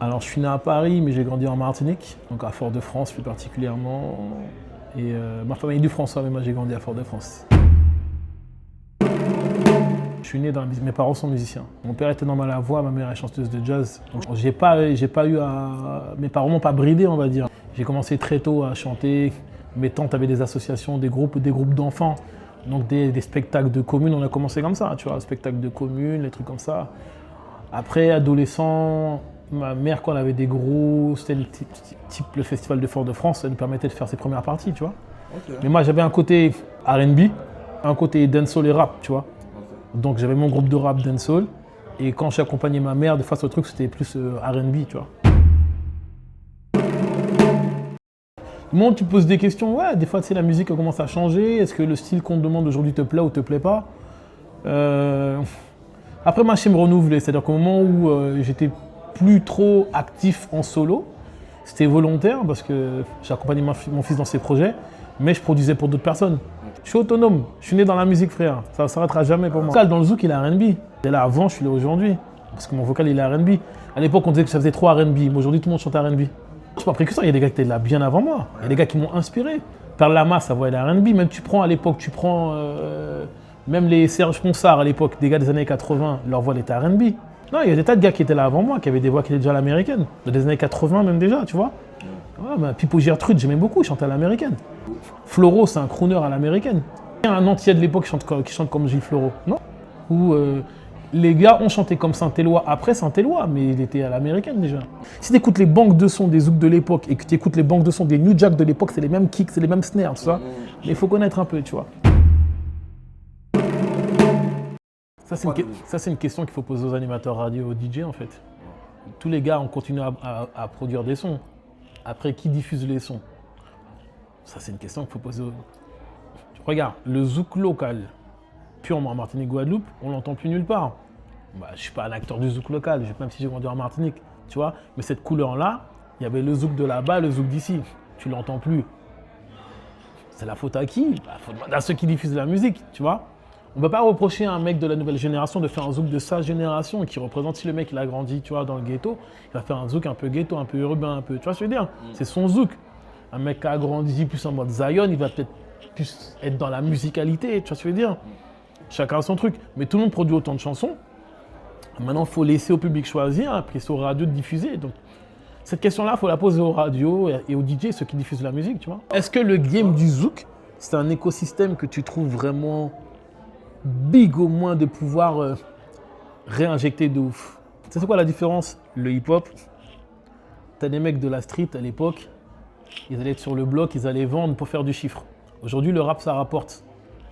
Alors, je suis né à Paris, mais j'ai grandi en Martinique, donc à Fort-de-France plus particulièrement. Et ma famille est du François, mais moi j'ai grandi à Fort-de-France. Je suis né dans la musique, mes parents sont musiciens. Mon père était normal à la voix, ma mère est chanteuse de jazz. Donc j'ai pas eu à... Mes parents m'ont pas bridé, on va dire. J'ai commencé très tôt à chanter. Mes tantes avaient des associations, des groupes d'enfants. Donc des spectacles de communes, on a commencé comme ça, tu vois, spectacles de communes, les trucs comme ça. Après, adolescent, ma mère, quand elle avait des gros, c'était type le festival de Fort-de-France, ça nous permettait de faire ses premières parties, tu vois. Okay. Mais moi, j'avais un côté R&B, un côté dancehall et rap, tu vois. Okay. Donc j'avais mon groupe de rap dancehall. Et quand j'accompagnais ma mère, des fois, ce truc, c'était plus R&B, tu vois. Du moment où tu poses des questions, ouais, des fois, tu sais, la musique elle commence à changer. Est-ce que le style qu'on te demande aujourd'hui te plaît ou te plaît pas Après, moi, je sais me renouveler. C'est-à-dire qu'au moment où j'étais plus trop actif en solo, c'était volontaire parce que j'accompagnais mon fils dans ses projets, mais je produisais pour d'autres personnes. Je suis autonome. Je suis né dans la musique, frère. Ça ne s'arrêtera jamais pour moi. Le vocal dans le zouk, il est R&B. Et là, avant, je suis là aujourd'hui. Parce que mon vocal, il est R&B. À l'époque, on disait que ça faisait trop R&B. Mais aujourd'hui, tout le monde chante R&B. Je suis pas précurseur. Il y a des gars qui étaient là bien avant moi. Il y a des gars qui m'ont inspiré. Perle Lama, sa voix, elle est R&B. Même à l'époque, même les Serge Ponsard à l'époque, des gars des années 80, leur voix elle était R&B. Non, il y a des tas de gars qui étaient là avant moi, qui avaient des voix qui étaient déjà à l'américaine. Des années 80 même déjà, tu vois. Ouais, bah, Pipo Gertrude, j'aimais beaucoup, il chantait à l'américaine. Floro, c'est un crooner à l'américaine. Il y a un entier de l'époque qui chante comme Gilles Floro, non? Où les gars ont chanté comme Saint-Éloi après Saint-Éloi, mais il était à l'américaine déjà. Si tu écoutes les banques de sons des zouks de l'époque et que tu écoutes les banques de sons des New Jack de l'époque, c'est les mêmes kicks, c'est les mêmes snares, tu vois. Mais il faut connaître un peu, tu vois. Ça, c'est une question qu'il faut poser aux animateurs radio, aux DJ en fait. Tous les gars ont continué à produire des sons. Après, qui diffuse les sons? Ça, c'est une question qu'il faut poser aux... Regarde, le zouk local, purement en Martinique-Guadeloupe, on l'entend plus nulle part. Bah, je ne suis pas un acteur du zouk local, même si j'ai grandi en Martinique, tu vois. Mais cette couleur-là, il y avait le zouk de là-bas, le zouk d'ici. Tu l'entends plus. C'est la faute à qui? La faute à ceux qui diffusent la musique, tu vois. On ne peut pas reprocher à un mec de la nouvelle génération de faire un zouk de sa génération qui représente, si le mec il a grandi, tu vois, dans le ghetto, il va faire un zouk un peu ghetto, un peu urbain, un peu, tu vois ce que je veux dire? C'est son zouk. Un mec qui a grandi plus en mode Zion, il va peut-être plus être dans la musicalité, tu vois ce que je veux dire? Chacun a son truc. Mais tout le monde produit autant de chansons. Maintenant, il faut laisser au public choisir, après c'est aux radios de diffuser. Donc, cette question-là, il faut la poser aux radios et aux DJ, ceux qui diffusent la musique, tu vois. Est-ce que le game du zouk, c'est un écosystème que tu trouves vraiment big au moins de pouvoir réinjecter de ouf? Tu sais quoi la différence? Le hip-hop, t'as des mecs de la street à l'époque, ils allaient être sur le bloc, ils allaient vendre pour faire du chiffre. Aujourd'hui, le rap, ça rapporte.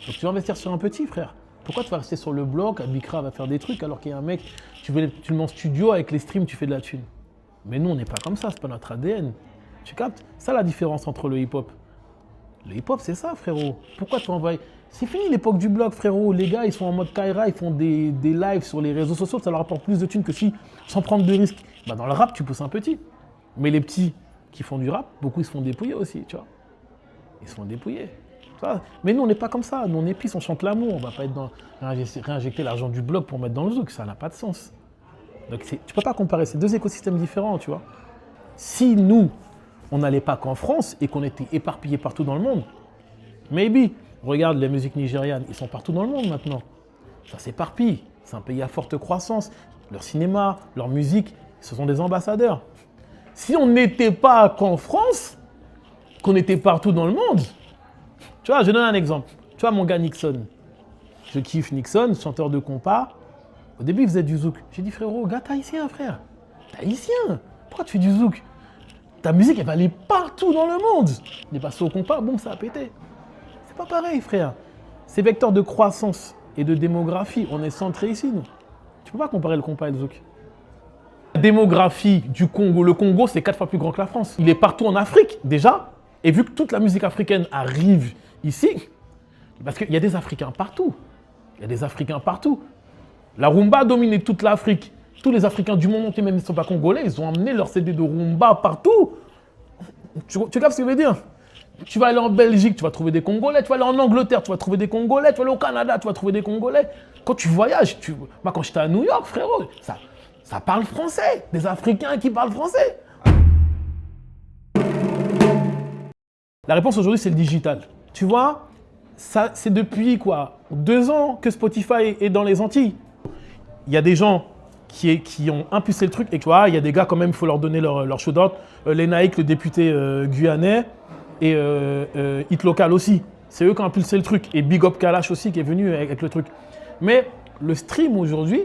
Donc tu vas investir sur un petit, frère. Pourquoi tu vas rester sur le bloc, Abikra va faire des trucs alors qu'il y a un mec, tu le mets en studio, avec les streams, tu fais de la thune. Mais nous, on n'est pas comme ça, c'est pas notre ADN. Tu captes? C'est ça la différence entre le hip-hop. Le hip-hop, c'est ça, frérot. Pourquoi tu envoies... C'est fini l'époque du blog, frérot. Les gars, ils sont en mode Kaira, ils font des lives sur les réseaux sociaux, ça leur apporte plus de thunes que si, sans prendre de risques. Bah, dans le rap, tu pousses un petit. Mais les petits qui font du rap, beaucoup, ils se font dépouiller aussi, tu vois. Ils se font dépouiller. Mais nous, on n'est pas comme ça. Nous, on est pisse, on chante l'amour. On va pas être dans réinjecter l'argent du blog pour mettre dans le zouk. Ça n'a pas de sens. Donc, tu peux pas comparer. C'est deux écosystèmes différents, tu vois. Si nous, on n'allait pas qu'en France et qu'on était éparpillés partout dans le monde, maybe. Regarde les musiques nigérianes, ils sont partout dans le monde maintenant. Ça s'éparpille. C'est un pays à forte croissance. Leur cinéma, leur musique, ce sont des ambassadeurs. Si on n'était pas qu'en France, qu'on était partout dans le monde, tu vois, je donne un exemple. Tu vois, mon gars Nixon. Je kiffe Nixon, chanteur de compas. Au début, il faisait du zouk. J'ai dit, frérot, gars, t'es haïtien, frère. T'es haïtien. Pourquoi tu fais du zouk? Ta musique, elle va aller partout dans le monde. Il est passé au compas, boum, ça a pété. C'est pas pareil, frère. C'est vecteur de croissance et de démographie. On est centré ici, nous. Tu peux pas comparer le compas et le zouk. La démographie du Congo, le Congo, c'est 4 fois plus grand que la France. Il est partout en Afrique, déjà. Et vu que toute la musique africaine arrive ici, parce qu'il y a des Africains partout. Il y a des Africains partout. La rumba a dominé toute l'Afrique. Tous les Africains du monde entier, même s'ils ne sont pas congolais, ils ont amené leur CD de rumba partout. Tu captes ce que je veux dire? Tu vas aller en Belgique, tu vas trouver des Congolais. Tu vas aller en Angleterre, tu vas trouver des Congolais. Tu vas aller au Canada, tu vas trouver des Congolais. Quand tu voyages, moi quand j'étais à New York, frérot, ça ça parle français. Des Africains qui parlent français. La réponse aujourd'hui, c'est le digital. Tu vois, ça, c'est depuis quoi 2 ans que Spotify est dans les Antilles. Il y a des gens qui ont impulsé le truc et tu vois, il y a des gars quand même, il faut leur donner leur shout-out. Les Naïk, le député guyanais et Hit Local aussi. C'est eux qui ont impulsé le truc. Et Big Up Kalash aussi qui est venu avec le truc. Mais le stream aujourd'hui,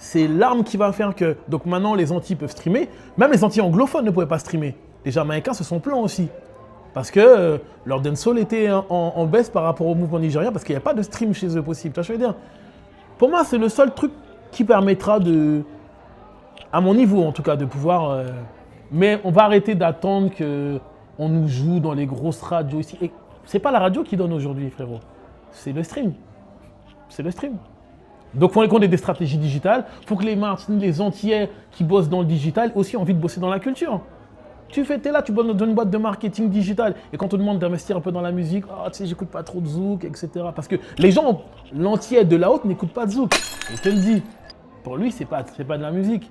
c'est l'arme qui va faire que... Donc maintenant, les Antilles peuvent streamer. Même les Antilles anglophones ne pouvaient pas streamer. Les Jamaïcains se sont plaints aussi. Parce que leur dancehall était en baisse par rapport au mouvement nigérien parce qu'il n'y a pas de stream chez eux possible. Tu vois ce que je veux dire? Pour moi, c'est le seul truc qui permettra de, à mon niveau en tout cas, de pouvoir... mais on va arrêter d'attendre qu'on nous joue dans les grosses radios ici. Et c'est pas la radio qui donne aujourd'hui, frérot. C'est le stream. C'est le stream. Donc, il faut qu'on ait des stratégies digitales. Il faut que les Martiniquais, les Antillais qui bossent dans le digital aussi aient envie de bosser dans la culture. T'es là, tu bosses dans une boîte de marketing digital. Et quand on te demande d'investir un peu dans la musique, oh, tu sais, j'écoute pas trop de zouk, etc. Parce que les gens, l'entier de la haute, n'écoutent pas de zouk. Je te le dis. Pour lui, c'est pas de la musique.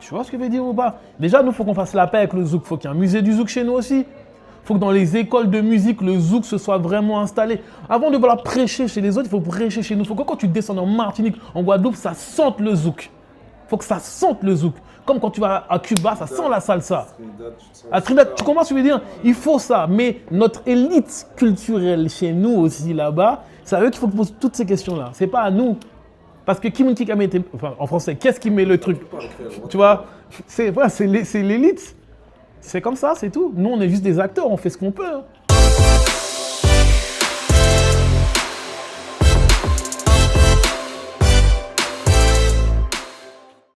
Tu vois ce que je veux dire ou pas? Déjà, nous, il faut qu'on fasse la paix avec le zouk. Il faut qu'il y ait un musée du zouk chez nous aussi. Il faut que dans les écoles de musique, le zouk se soit vraiment installé. Avant de vouloir prêcher chez les autres, il faut prêcher chez nous. Il faut que quand tu descends en Martinique, en Guadeloupe, ça sente le zouk. Il faut que ça sente le zouk. Comme quand tu vas à Cuba, ça sent la salsa. À Trinidad, tu comprends ce que je veux dire? Il faut ça. Mais notre élite culturelle chez nous aussi là-bas, c'est à eux qu'il faut poser toutes ces questions-là. C'est pas à nous. Parce que Kim Kikame, enfin en français, qu'est-ce qui met le truc? Tu vois, c'est l'élite. C'est comme ça, c'est tout. Nous, on est juste des acteurs, on fait ce qu'on peut. Hein.